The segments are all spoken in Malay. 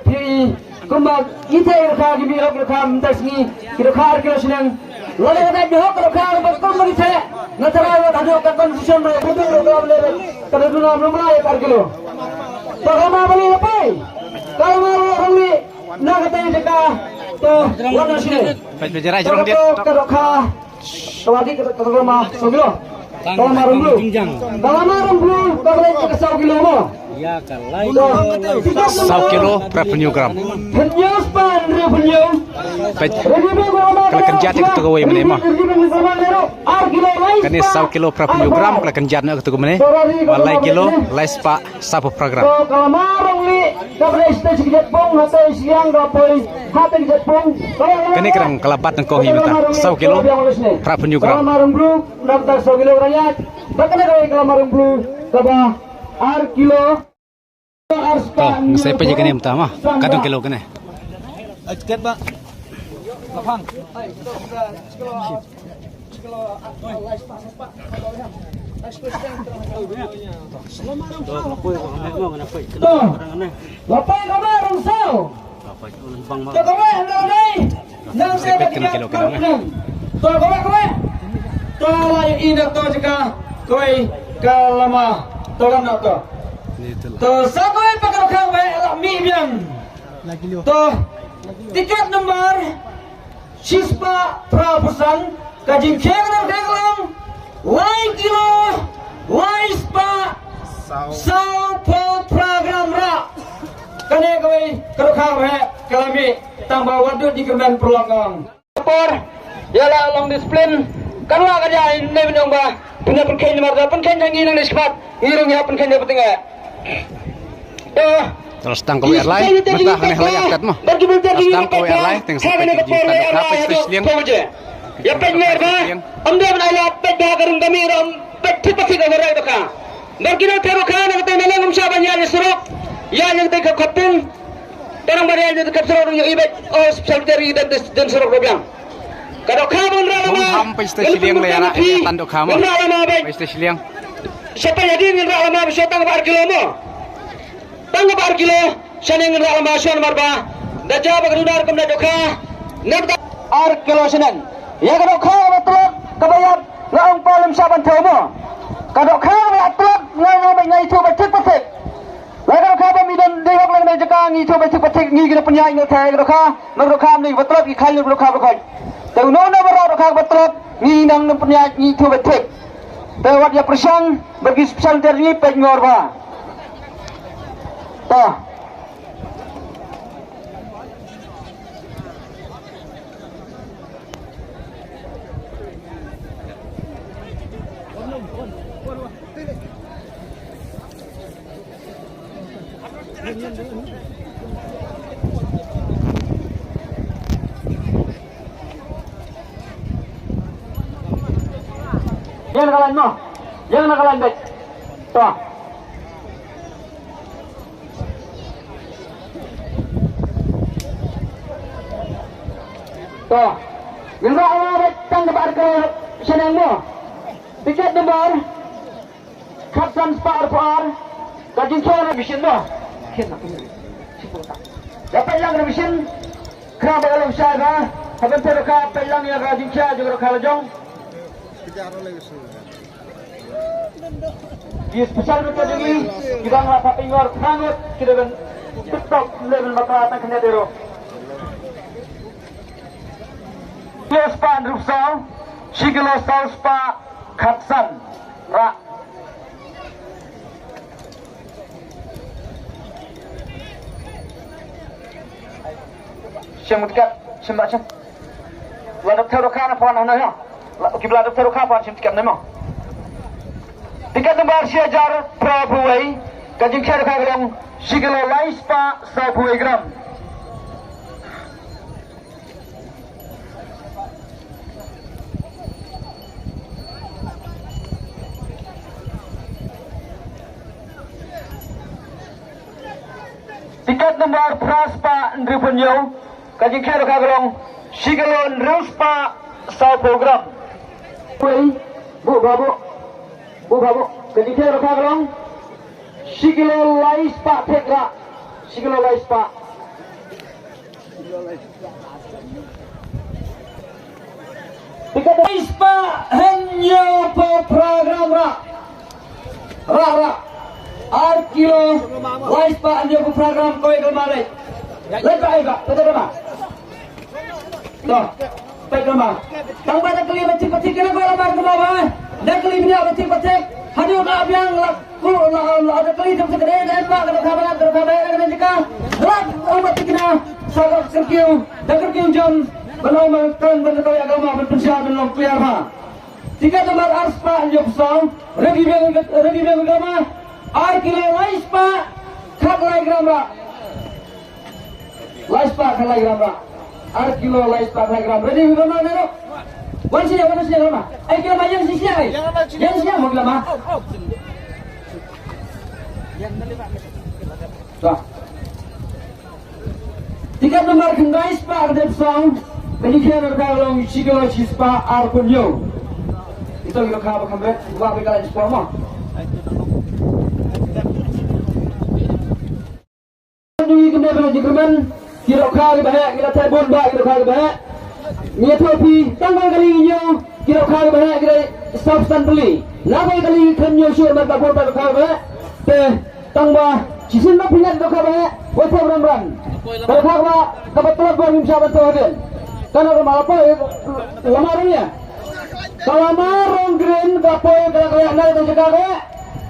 pi kumba ite irka gibi irka mtasni irka kilo sinang lalu ada johok irka betul begitu natara ada kan confusion betul program level kada duna belum ya par kilo bagaimana beli apa kalau mau beli nak katanya jeka to warna sini berjarak jorong dia irka lagi kita rumah sogilo kalau marung blue kalau kita sogilo mo Ya kalai 1 kilo berapa gram kalau kerja itu tuh gue mana mah kan 1 kilo berapa gram kalau kerja itu tuh mana walai kilo lai spa satu program kalau marung li kalau istri sikit pun atau siang gapoi hati sikit pun kan ini kerang kelabat dan kohi betul 1 kilo berapa gram kalau marung blue daftar 1 kilo rakyat bahkan kalau marung blue kaba ar kilo tuh saya pergi ke ni pertama kadang kilo kene Ajket ba Lapang Lapang kami rungsau kami nalai nang saya pergi kilo kami kalau ini tu jika koi kalama tolong nak to sakoy pakarokang ba mi biang to tiket nomor sispa prapusan kajing kengran kenglang lai kilo lai spa sao po program ra kane koy karokang ba kalami tambah wadud di kemen perlonggang por yala long disiplin kanwa kaja ini menong ba punya penken marda penken jangi nang dispat ngirung ya penken ya penting terus tang kowe airline mentah aneh layak kat mah terus tang kowe airline teng sampai di apa spesial ya pengen ba amde banala pedda garum gamiram petti pati ga warai baka barkino tero kana kate nalengum sabanya ya suruk ya yang te kapten terang bari yang te kapten yo ibet oh spesial dari dan suruk robiang kado kabon rama sampai stasiun yang layara tanduk kama stasiun siapa jadi ngin rama bisa tang bar kilo mo tang bar kilo sane ngin rama son marba daja bagrunar kum dadoka nebda ar kilo senen ya kadoka betul kabayar laung palim saban thomo kadoka betul ngai ngai itu betik betik laga kabe midan dehok lang jaka ngi itu betik betik ngi gina penyai ngi thai kadoka kadoka ni betul ki khai kadoka betul Tahu nona berada kau betul ni nang punya ni tu betul. Tahu dia persang bagi spesial dari pengor ba. Tah. Jangan nakalain mo. Jangan nakalain bet. Ito. Ito. Yung nakalain tang dapat ka sinang mo. Tiket nomor Kapsan Spar Par kajing na mission mo. Kina ko. Dapat lang na mission. Kraba alam siya ka. Habang pero ka lang yung kajing siya juga kalajong. Di spesial mereka jadi kita ngerasa pingwar sangat kita kan TikTok level mata kena dero. Yes pan rupsal, sigilo spa Kapsan ra. Siang dekat sembah siang. Ladap terokan apa nak ya? Kiblat terokan apa siang dekat nama? Tiket nomor siajar Prabuai kajing kher kagrang sigilo laispa 100 gram. Tiket nomor Praspa Ndripunyo kajing kher kagrang sigilo Ruspa 100 gram. Bu babu kejadian rakagrong sigilo lais pak tekra sikilo lais pak. Tiga lais pak hanya program rak. Arkilo lais pak hanya program koi kemana? Lepas ini kak, betul tak? Tuh, baik nama. Tang pada kali pecik-pecik kena kau lamar ke bawah. Dan kali ini pecik-pecik. Hadir nak biang laku ada kali jam segede dan pak kena kabar kena jika. Lak obat kena sagak serkiu dan kerkiu jam belum makan benda agama berpensiap dan lompiar ma. Tiga nomor arspa jam song. Regi biang agama. Arkilo lais pak kat lagi ramah. Lais pak kat lagi ramah. Arkilo lais pak lagi ramah. Ready agama nero. Wan sini ramah. Kira macam sisi ai. Yang sini mau kira mah. Dah. Tiga nomor kendais pak dep song. Bagi kira kalau sikilo cispa arkunyo. Itu kita khabar kamera. Gua bekalan sport mah. Dui kena bela jikreman. Kira kali bahaya. Kira terbun bah. Kira kali bahaya. Nia topi tanggal kali ini kira kali bahaya kira substan beli. Nabai kali kenyo syur mat babur pada kali bahaya. Teh tangba cisin nak pingat do kali bahaya. Wasa beramran. Kalau kali kebetulan gua bisa bantu hadir. Karena rumah apa lamarannya. Kalau marong green gapoy kalau kayak nak tu jaga kayak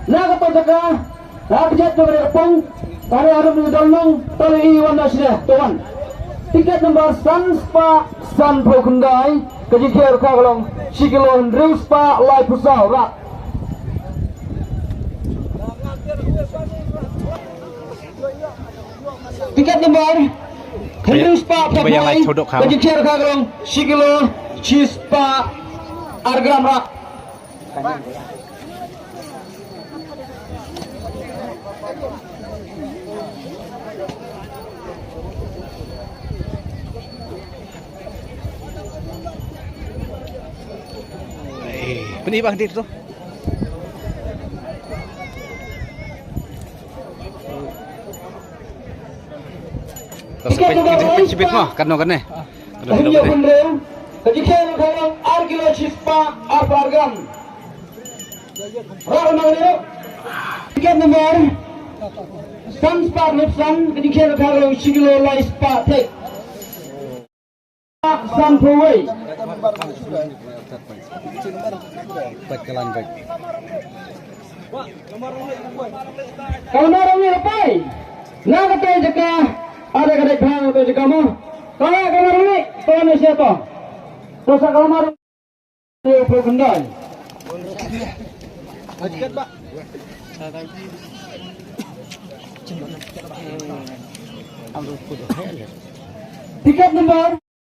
nak tu jaga. Nak jat tu berepong. Karena ada menjolong tali warna sudah tuan. Tiket nomor Sanspa Sanpo Kendai kejikir kagalong Sikilon Riuspa Lai Pusau rak. Tiket nomor Riuspa Kendai kejikir kagalong Sikilon Cispa Argram rak. Ini bang dit tu. Sepit mah kan kan eh. Hanya benda kejikian kalau arkilo cispa argam. Orang mana? Tiket nomor Sanspa Nipsan kejikian kalau sikilo lais pak tek. Sanpoi. Kalau marang ni lepai, nak kata jika ada kedai bang atau jika mau, kalau marang ni, tuan ni siapa? Terus kalau marang ni perkendai. Tiket nomor